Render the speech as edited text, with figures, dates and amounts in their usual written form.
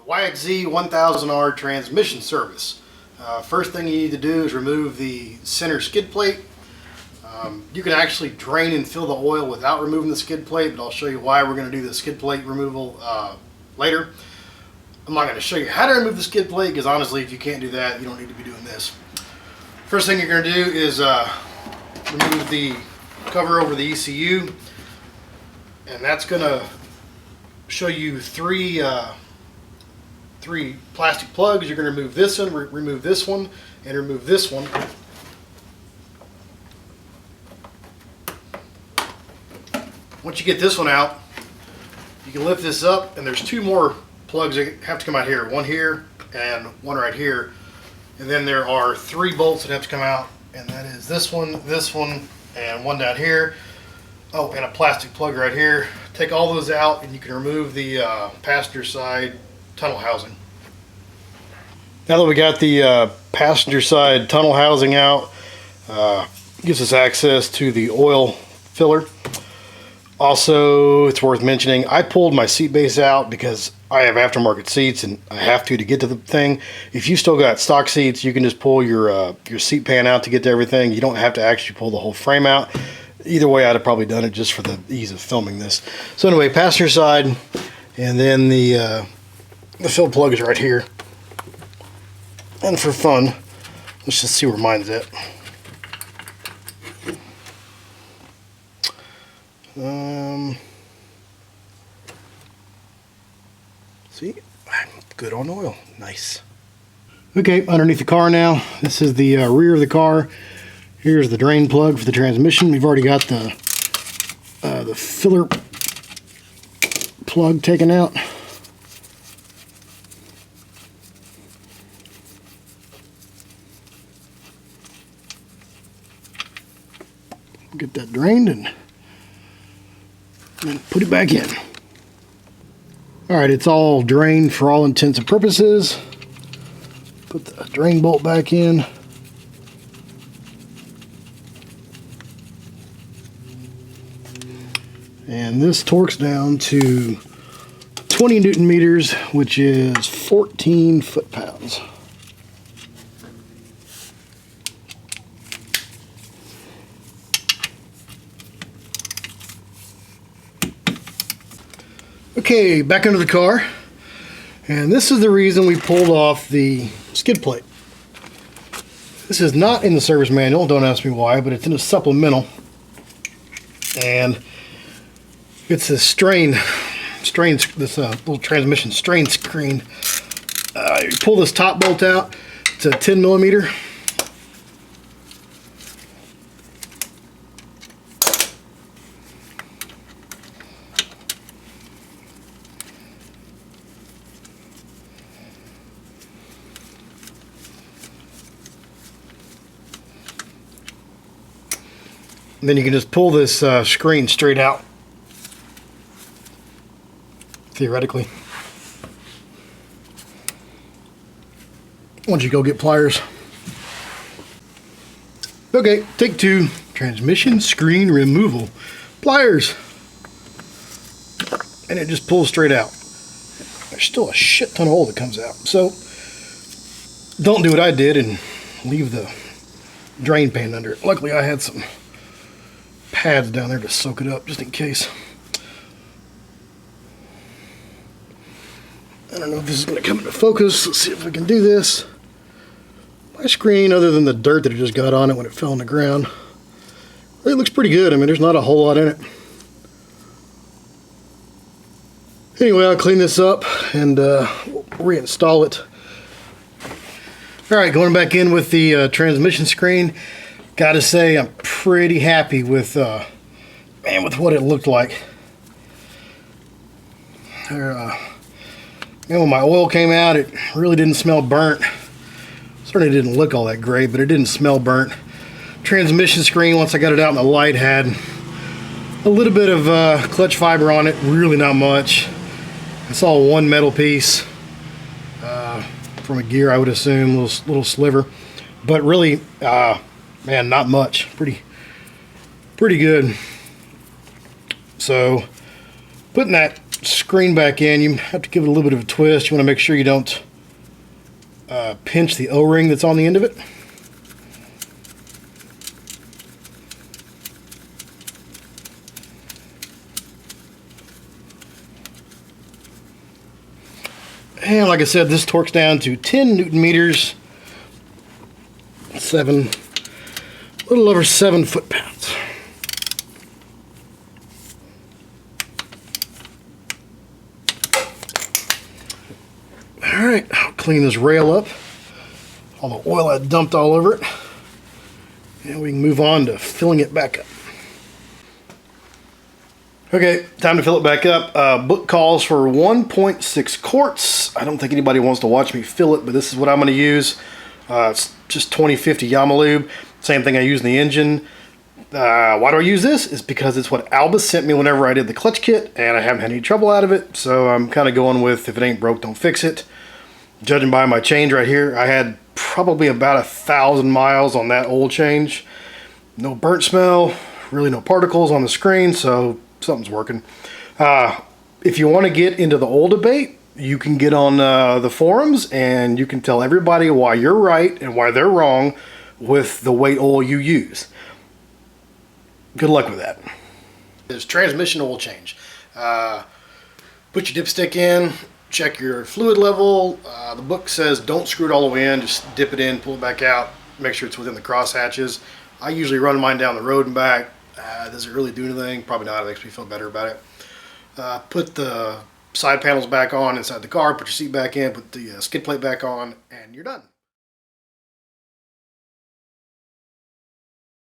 YXZ 1000R transmission service. First thing you need to do is remove the center skid plate. You can actually drain and fill the oil without removing the skid plate, but I'll show you why we're going to do the skid plate removal later. I'm not going to show you how to remove the skid plate because honestly, if you can't do that, you don't need to be doing this. First thing you're going to do is remove the cover over the ECU, and that's going to show you three plastic plugs. You're going to remove this one, remove this one, and remove this one. Once you get this one out, you can lift this up, and there's two more plugs that have to come out here. One here and one right here. And then there are three bolts that have to come out, and that is this one, and one down here. Oh, and a plastic plug right here. Take all those out, and you can remove the passenger side tunnel housing. Now that we got the passenger side tunnel housing out, gives us access to the oil filler. Also, it's worth mentioning, I pulled my seat base out because I have aftermarket seats and I have to get to the thing. If you still got stock seats, you can just pull your seat pan out to get to everything. You don't have to actually pull the whole frame out. Either way, I'd have probably done it just for the ease of filming this. So anyway, passenger side, and then the fill plug is right here. And for fun, let's just see where mine's at. See, I'm good on oil. Nice. Okay, underneath the car now. This is the rear of the car. Here's the drain plug for the transmission. We've already got the filler plug taken out. Get that drained and put it back in. Alright, it's all drained for all intents and purposes. Put the drain bolt back in. And this torques down to 20 Newton meters, which is 14 foot-pounds. Okay, back into the car, and this is the reason we pulled off the skid plate. This is not in the service manual, don't ask me why, but it's in a supplemental, and it's a this little transmission strain screen. You pull this top bolt out, it's a 10 millimeter. And then you can just pull this screen straight out, theoretically. Once you go get pliers. Okay, take two. Transmission screen removal. Pliers. And it just pulls straight out. There's still a shit ton of oil that comes out. So, don't do what I did and leave the drain pan under it. Luckily I had some pads down there to soak it up just in case. I don't know if this is going to come into focus. Let's see if we can do this. My screen, other than the dirt that it just got on it when it fell on the ground, it looks pretty good. I mean, there's not a whole lot in it. Anyway, I'll clean this up and reinstall it. Alright, going back in with the transmission screen. Gotta say, I'm pretty happy with with what it looked like. When my oil came out, it really didn't smell burnt. Certainly didn't look all that great, but it didn't smell burnt. Transmission screen, once I got it out in the light, had a little bit of clutch fiber on it, really not much. It's all one metal piece from a gear, I would assume, little sliver, but really, man, not much. Pretty good. So Putting that screen back in, you have to give it a little bit of a twist. You want to make sure you don't pinch the O-ring that's on the end of it. And like I said, this torques down to 10 Newton meters, a little over 7 foot-pounds. All right, I'll clean this rail up, all the oil I dumped all over it, and we can move on to filling it back up. Okay, time to fill it back up. Book calls for 1.6 quarts. I don't think anybody wants to watch me fill it, but this is what I'm going to use. It's just 2050 Yamaha lube. Same thing I use in the engine. Why do I use this? It's because it's what Alba sent me whenever I did the clutch kit, and I haven't had any trouble out of it. So I'm kind of going with, if it ain't broke, don't fix it. Judging by my change right here, I had probably about 1,000 miles on that oil change. No burnt smell, really no particles on the screen, so something's working. If you want to get into the oil debate, you can get on the forums and you can tell everybody why you're right and why they're wrong with the weight oil you use. Good luck with that. There's transmission oil change. Put your dipstick in, check your fluid level. The book says don't screw it all the way in, just dip it in, pull it back out, make sure it's within the cross hatches. I usually run mine down the road and back. Does it really do anything? Probably not. It makes me feel better about it. Put the side panels back on inside the car, put your seat back in, put the skid plate back on, and you're done.